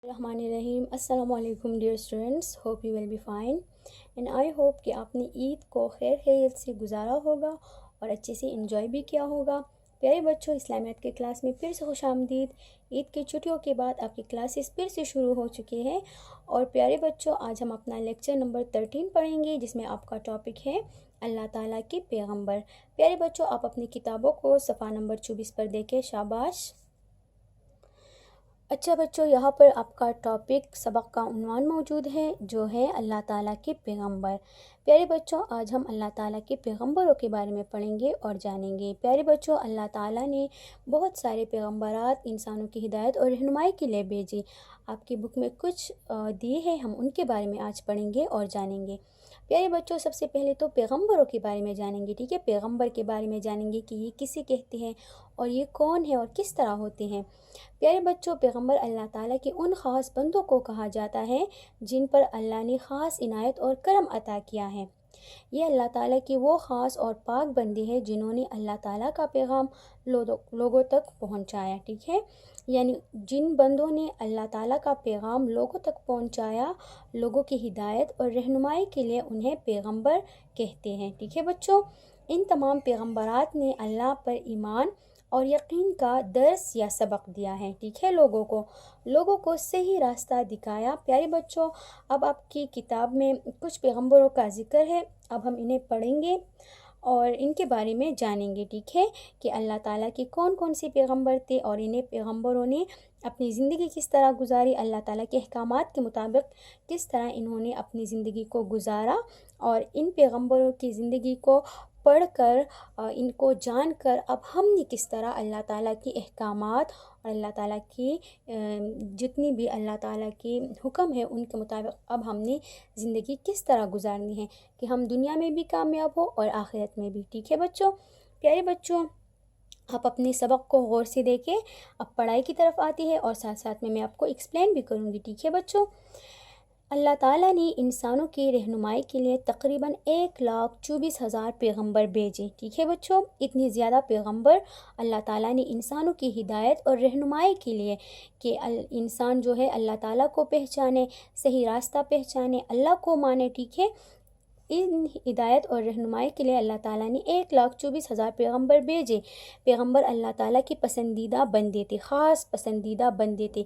الرحمن الرحیم السلام علیکم dear students, hope you will be fine and I hope کہ آپ نے عید کو خیر خیریت سے گزارا ہوگا اور اچھے سے انجوائے بھی کیا ہوگا۔ پیارے بچوں، اسلامیات کے کلاس میں پھر سے خوش آمدید۔ عید کی چھٹیوں کے بعد آپ کی کلاسز پھر سے شروع ہو چکے ہیں اور پیارے بچوں، آج ہم اپنا لیکچر نمبر 13 پڑھیں گے، جس میں آپ کا ٹاپک ہے اللہ تعالیٰ کے پیغمبر۔ پیارے بچوں، آپ اپنی کتابوں کو صفحہ نمبر 24 پر دیکھیں، شاباش۔ اچھا بچوں، یہاں پر آپ کا ٹاپک سبق کا عنوان موجود ہے، جو ہے اللہ تعالیٰ کے پیغمبر۔ پیارے بچوں، آج ہم اللہ تعالیٰ کے پیغمبروں کے بارے میں پڑھیں گے اور جانیں گے۔ پیارے بچوں، اللہ تعالیٰ نے بہت سارے پیغمبرات انسانوں کی ہدایت اور رہنمائی کے لیے بھیجی۔ آپ کی بک میں کچھ دیے ہیں، ہم ان کے بارے میں آج پڑھیں گے اور جانیں گے۔ پیارے بچوں، سب سے پہلے تو پیغمبروں کے بارے میں جانیں گے، ٹھیک ہے؟ پیغمبر کے بارے میں جانیں گے کہ یہ کسے کہتے ہیں اور یہ کون ہے اور کس طرح ہوتے ہیں۔ پیارے بچوں، پیغمبر اللہ تعالیٰ کے ان خاص بندوں کو کہا جاتا ہے جن پر اللہ نے خاص عنایت اور کرم عطا کیا ہے۔ یہ اللہ تعالیٰ کے وہ خاص اور پاک بندے ہیں جنہوں نے اللہ تعالیٰ کا پیغام لوگوں تک پہنچایا، ٹھیک ہے؟ یعنی جن بندوں نے اللہ تعالیٰ کا پیغام لوگوں تک پہنچایا، لوگوں کی ہدایت اور رہنمائی کے لیے انہیں پیغمبر کہتے ہیں، ٹھیک ہے بچوں؟ ان تمام پیغمبرات نے اللہ پر ایمان اور یقین کا درس یا سبق دیا ہے، ٹھیک ہے؟ لوگوں کو صحیح راستہ دکھایا۔ پیارے بچوں، اب آپ کی کتاب میں کچھ پیغمبروں کا ذکر ہے، اب ہم انہیں پڑھیں گے اور ان کے بارے میں جانیں گے، ٹھیک ہے؟ کہ اللہ تعالیٰ کے کون کون سے پیغمبر تھے اور انہیں پیغمبروں نے اپنی زندگی کس طرح گزاری، اللہ تعالیٰ کے احکامات کے مطابق کس طرح انہوں نے اپنی زندگی کو گزارا، اور ان پیغمبروں کی زندگی کو پڑھ کر، ان کو جان کر اب ہم نے کس طرح اللہ تعالیٰ کی احکامات اور اللہ تعالیٰ کی جتنی بھی اللہ تعالیٰ کی حکم ہے ان کے مطابق اب ہم نے زندگی کس طرح گزارنی ہے کہ ہم دنیا میں بھی کامیاب ہو اور آخرت میں بھی، ٹھیک ہے بچوں؟ پیارے بچوں، آپ اپنے سبق کو غور سے دیکھیں۔ اب پڑھائی کی طرف آتی ہے اور ساتھ ساتھ میں آپ کو ایکسپلین بھی کروں گی، ٹھیک ہے بچوں؟ اللہ تعالیٰ نے انسانوں کی رہنمائی کے لیے تقریباً 1,24,000 پیغمبر بھیجے، ٹھیک ہے بچوں؟ اتنی زیادہ پیغمبر اللہ تعالیٰ نے انسانوں کی ہدایت اور رہنمائی کے لیے کہ انسان جو ہے اللہ تعالیٰ کو پہچانے، صحیح راستہ پہچانے، اللہ کو مانے، ٹھیک ہے؟ ان ہدایت اور رہنمائی کے لیے اللہ تعالیٰ نے 1,24,000 پیغمبر بھیجے۔ پیغمبر اللہ تعالیٰ کے پسندیدہ بندے تھے، خاص پسندیدہ بندے تھے،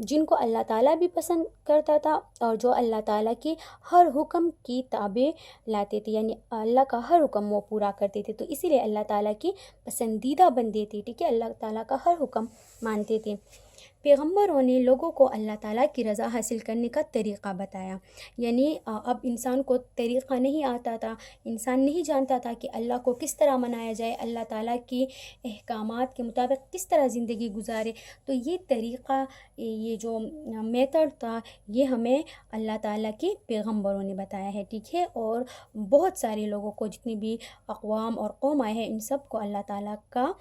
جن کو اللہ تعالیٰ بھی پسند کرتا تھا اور جو اللہ تعالیٰ کی ہر حکم کی تابع لاتے تھے، یعنی اللہ کا ہر حکم وہ پورا کرتے تھے، تو اسی لیے اللہ تعالیٰ کی پسندیدہ بندے تھے، ٹھیک ہے؟ اللہ تعالیٰ کا ہر حکم مانتے تھے۔ پیغمبروں نے لوگوں کو اللہ تعالیٰ کی رضا حاصل کرنے کا طریقہ بتایا، یعنی اب انسان کو طریقہ نہیں آتا تھا، انسان نہیں جانتا تھا کہ اللہ کو کس طرح منایا جائے، اللہ تعالیٰ کی احکامات کے مطابق کس طرح زندگی گزارے، تو یہ طریقہ، یہ جو میتھڈ تھا، یہ ہمیں اللہ تعالیٰ کے پیغمبروں نے بتایا ہے، ٹھیک ہے؟ اور بہت سارے لوگوں کو، جتنی بھی اقوام اور قوم آئے ہیں، ان سب کو اللہ تعالیٰ کا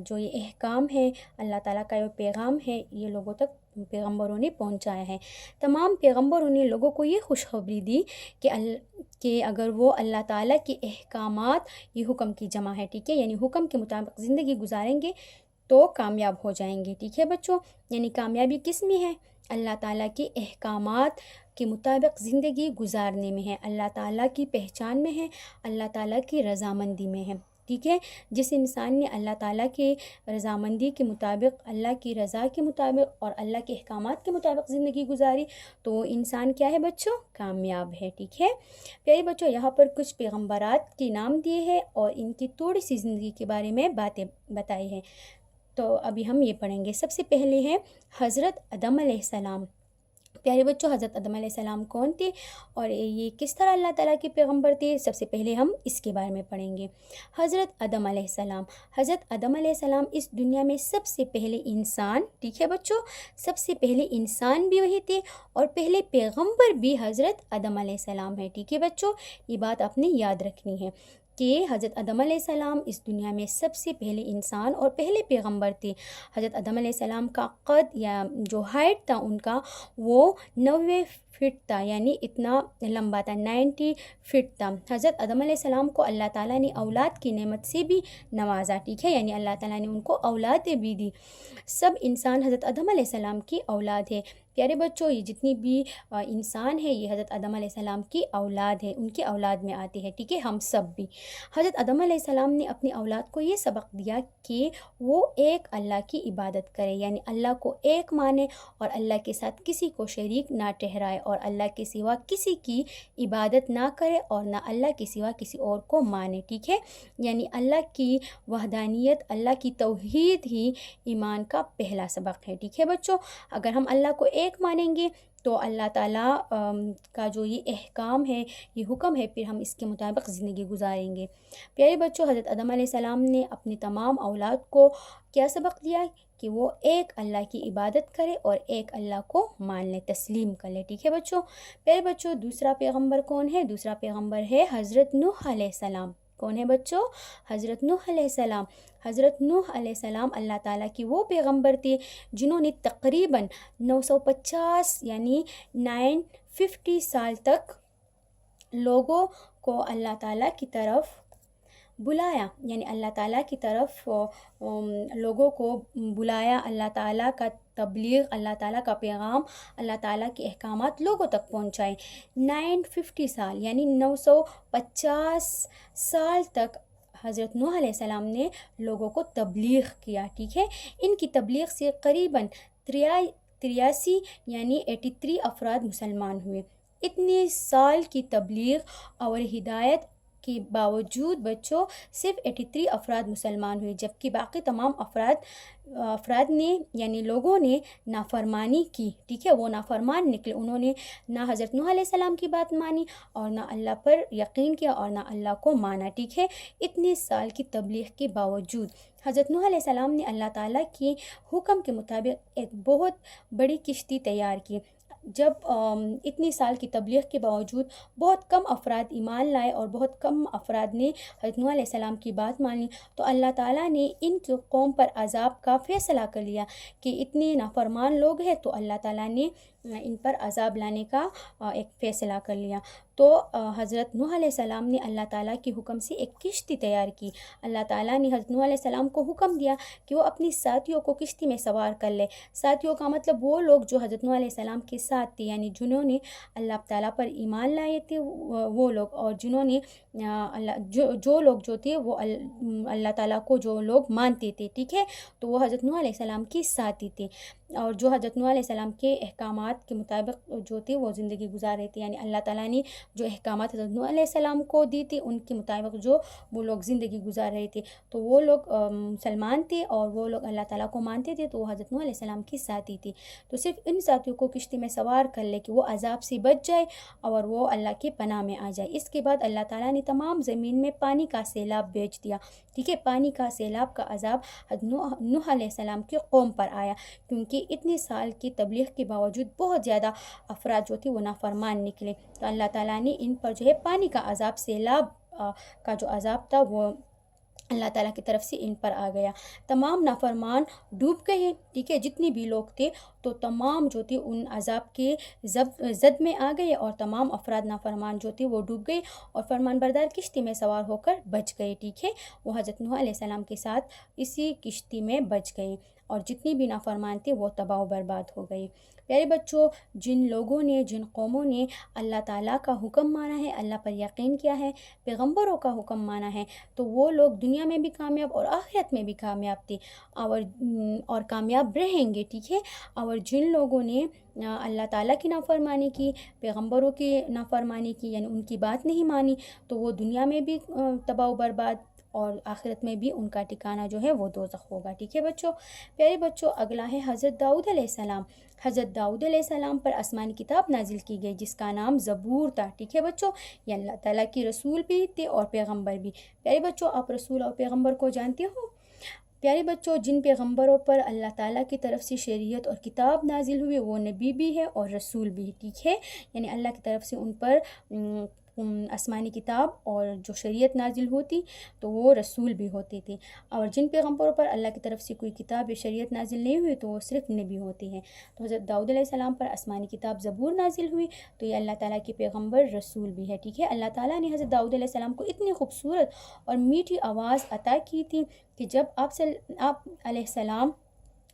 جو یہ احکام ہے، اللہ تعالیٰ کا جو پیغام ہے، یہ لوگوں تک پیغمبروں نے پہنچایا ہے۔ تمام پیغمبروں نے لوگوں کو یہ خوشخبری دی کہ اگر وہ اللہ تعالیٰ کے احکامات، یہ حکم کی جمع ہے، ٹھیک ہے؟ یعنی حکم کے مطابق زندگی گزاریں گے تو کامیاب ہو جائیں گے، ٹھیک ہے بچوں؟ یعنی کامیابی کس میں ہے؟ اللہ تعالیٰ کے احکامات کے مطابق زندگی گزارنے میں ہے، اللہ تعالیٰ کی پہچان میں ہے، اللہ تعالیٰ کی رضامندی میں ہے، ٹھیک ہے؟ جس انسان نے اللہ تعالیٰ کی رضامندی کے مطابق، اللہ کی رضا کے مطابق اور اللہ کے احکامات کے مطابق زندگی گزاری، تو وہ انسان کیا ہے بچوں؟ کامیاب ہے، ٹھیک ہے؟ پیارے بچوں، یہاں پر کچھ پیغمبرات کے نام دیے ہیں اور ان کی تھوڑی سی زندگی کے بارے میں باتیں بتائی ہیں، تو ابھی ہم یہ پڑھیں گے۔ سب سے پہلے ہے حضرت آدم علیہ السلام۔ پیارے بچوں، حضرت آدم علیہ السلام کون تھے اور یہ کس طرح اللہ تعالیٰ کے پیغمبر تھے؟ سب سے پہلے ہم اس کے بارے میں پڑھیں گے۔ حضرت آدم علیہ السلام، حضرت آدم علیہ السلام اس دنیا میں سب سے پہلے انسان، ٹھیک ہے بچوں؟ سب سے پہلے انسان بھی وہی تھے اور پہلے پیغمبر بھی حضرت آدم علیہ السلام ہے، ٹھیک ہے بچوں؟ یہ بات آپ نے یاد رکھنی ہے کہ حضرت آدم علیہ السلام اس دنیا میں سب سے پہلے انسان اور پہلے پیغمبر تھے۔ حضرت آدم علیہ السلام کا قد یا جو ہائٹ تھا ان کا، وہ 90 فٹ تھا، یعنی اتنا لمبا تھا، 90 فٹ تھا۔ حضرت آدم علیہ السلام کو اللہ تعالیٰ نے اولاد کی نعمت سے بھی نوازا، ٹھیک ہے؟ یعنی اللہ تعالیٰ نے ان کو اولادیں بھی دی۔ سب انسان حضرت آدم علیہ السلام کی اولاد ہے۔ پیارے بچوں یہ جتنی بھی انسان ہے یہ حضرت آدم علیہ السلام کی اولاد ہے، ان کی اولاد میں آتے ہیں، ٹھیک ہے، ہم سب بھی۔ حضرت آدم علیہ السلام نے اپنی اولاد کو یہ سبق دیا کہ وہ ایک اللہ کی عبادت کرے، یعنی اللہ کو ایک مانے اور اللہ کے ساتھ کسی کو شریک نہ ٹھہرائے، اور اللہ کے سوا کسی کی عبادت نہ کرے اور نہ اللہ کے سوا کسی اور کو مانے، ٹھیک ہے، یعنی اللہ کی وحدانیت، اللہ کی توحید ہی ایمان کا پہلا سبق ہے، ٹھیک ہے بچوں۔ اگر ہم اللہ کو ایک مانیں گے تو اللہ تعالیٰ کا جو یہ احکام ہے، یہ حکم ہے، پھر ہم اس کے مطابق زندگی گزاریں گے۔ پیارے بچوں حضرت آدم علیہ السلام نے اپنی تمام اولاد کو کیا سبق دیا کہ وہ ایک اللہ کی عبادت کرے اور ایک اللہ کو مان لے، تسلیم کر لے، ٹھیک ہے بچوں۔ پیارے بچوں دوسرا پیغمبر کون ہے؟ دوسرا پیغمبر ہے حضرت نوح علیہ السلام۔ کون ہے بچوں؟ حضرت نوح علیہ السلام۔ حضرت نوح علیہ السلام اللہ تعالیٰ کی وہ پیغمبر تھے جنہوں نے تقریباً 950 یعنی 950 سال تک لوگوں کو اللہ تعالیٰ کی طرف بلایا، یعنی اللہ تعالیٰ کی طرف لوگوں کو بلایا، اللہ تعالیٰ کا تبلیغ، اللہ تعالیٰ کا پیغام، اللہ تعالیٰ کے احکامات لوگوں تک پہنچائے۔ 950 سال یعنی 950 سال تک حضرت نوح علیہ السلام نے لوگوں کو تبلیغ کیا، ٹھیک ہے۔ ان کی تبلیغ سے قریباً 83 یعنی 83 افراد مسلمان ہوئے۔ اتنے سال کی تبلیغ اور ہدایت کے باوجود بچوں صرف 83 افراد مسلمان ہوئے، جبکہ باقی تمام افراد نے یعنی لوگوں نے نافرمانی کی، ٹھیک ہے، وہ نافرمان نکلے، انہوں نے نہ حضرت نوح علیہ السلام کی بات مانی اور نہ اللہ پر یقین کیا اور نہ اللہ کو مانا، ٹھیک ہے۔ اتنے سال کی تبلیغ کے باوجود حضرت نوح علیہ السلام نے اللہ تعالیٰ کے حکم کے مطابق ایک بہت بڑی کشتی تیار کی۔ جب اتنی سال کی تبلیغ کے باوجود بہت کم افراد ایمان لائے اور بہت کم افراد نے حضرت نوح علیہ السلام کی بات مانی، تو اللہ تعالیٰ نے ان کی قوم پر عذاب کا فیصلہ کر لیا کہ اتنے نافرمان لوگ ہیں، تو اللہ تعالیٰ نے ان پر عذاب لانے کا ایک فیصلہ کر لیا۔ تو حضرت نوح علیہ السلام نے اللہ تعالیٰ کے حکم سے ایک کشتی تیار کی۔ اللہ تعالیٰ نے حضرت نوح علیہ السلام کو حکم دیا کہ وہ اپنی ساتھیوں کو کشتی میں سوار کر لے۔ ساتھیوں کا مطلب وہ لوگ جو حضرت نوح علیہ السلام کے ساتھ تھے، یعنی جنہوں نے اللہ تعالیٰ پر ایمان لائے تھے وہ لوگ، اور جنہوں نے جو لوگ جو تھے وہ اللہ تعالیٰ کو جو لوگ مانتے تھے، ٹھیک ہے، تو وہ حضرت نوح علیہ السلام کے ساتھی تھے اور جو حضرت نوح علیہ السلام کے احکامات کے مطابق جو تھے وہ زندگی گزار رہے تھے، یعنی اللہ تعالیٰ نے جو احکامات حضرت نوح علیہ السلام کو دی تھی ان کے مطابق جو وہ لوگ زندگی گزار رہے تھے، تو وہ لوگ مسلمان تھے اور وہ لوگ اللہ تعالیٰ کو مانتے تھے، تو وہ حضرت نوح علیہ السلام کی ساتھی تھی۔ تو صرف ان ساتھیوں کو کشتی میں سوار کر لے کہ وہ عذاب سے بچ جائے اور وہ اللہ کے پناہ میں آ جائے۔ اس کے بعد اللہ تعالیٰ نے تمام زمین میں پانی کا سیلاب بھیج دیا، ٹھیک ہے، پانی کا سیلاب کا عذاب حضرت نوح علیہ السلام کی قوم پر آیا، کیونکہ اتنے سال کی تبلیغ کے باوجود بہت زیادہ افراد جو تھے وہ نافرمان نکلے، تو اللہ تعالیٰ نے ان پر جو ہے پانی کا عذاب، سیلاب کا جو عذاب تھا وہ اللہ تعالیٰ کی طرف سے ان پر آ گیا۔ تمام نافرمان ڈوب گئے، ٹھیک ہے، جتنے بھی لوگ تھے تو تمام جو تھے ان عذاب کے زد میں آ گئے اور تمام افراد نافرمان جو تھے وہ ڈوب گئے اور فرمان بردار کشتی میں سوار ہو کر بچ گئے، ٹھیک ہے، وہ حضرت نوح علیہ السلام کے ساتھ اسی کشتی میں بچ گئے اور جتنی بھی نافرمان تھے وہ تباہ و برباد ہو گئے۔ پیارے بچوں جن لوگوں نے، جن قوموں نے اللہ تعالیٰ کا حکم مانا ہے، اللہ پر یقین کیا ہے، پیغمبروں کا حکم مانا ہے، تو وہ لوگ دنیا میں بھی کامیاب اور آخرت میں بھی کامیاب تھے اور کامیاب رہیں گے، ٹھیک ہے۔ اور جن لوگوں نے اللہ تعالیٰ کی نافرمانی کی، پیغمبروں کی نافرمانی کی، یعنی ان کی بات نہیں مانی، تو وہ دنیا میں بھی تباہ و برباد اور آخرت میں بھی ان کا ٹھکانہ جو ہے وہ دوزخ ہوگا، ٹھیک ہے بچوں۔ پیارے بچوں اگلا ہے حضرت داؤد علیہ السلام۔ حضرت داؤد علیہ السلام پر آسمانی کتاب نازل کی گئی جس کا نام زبور تھا، ٹھیک ہے بچوں، یہ اللہ تعالیٰ کی رسول بھی تھے اور پیغمبر بھی۔ پیارے بچوں آپ رسول اور پیغمبر کو جانتے ہو؟ پیارے بچوں جن پیغمبروں پر اللہ تعالیٰ کی طرف سے شریعت اور کتاب نازل ہوئی وہ نبی بھی ہے اور رسول بھی ہے، ٹھیک ہے، یعنی اللہ کی طرف سے ان پر آسمانی کتاب اور جو شریعت نازل ہوتی تو وہ رسول بھی ہوتے تھے، اور جن پیغمبروں پر اللہ کی طرف سے کوئی کتاب یا شریعت نازل نہیں ہوئی تو وہ صرف نبی ہوتے ہیں۔ تو حضرت داؤد علیہ السلام پر آسمانی کتاب زبور نازل ہوئی تو یہ اللہ تعالیٰ کے پیغمبر رسول بھی ہے، ٹھیک ہے۔ اللہ تعالیٰ نے حضرت داؤد علیہ السلام کو اتنی خوبصورت اور میٹھی آواز عطا کی تھی کہ جب آپ علیہ السلام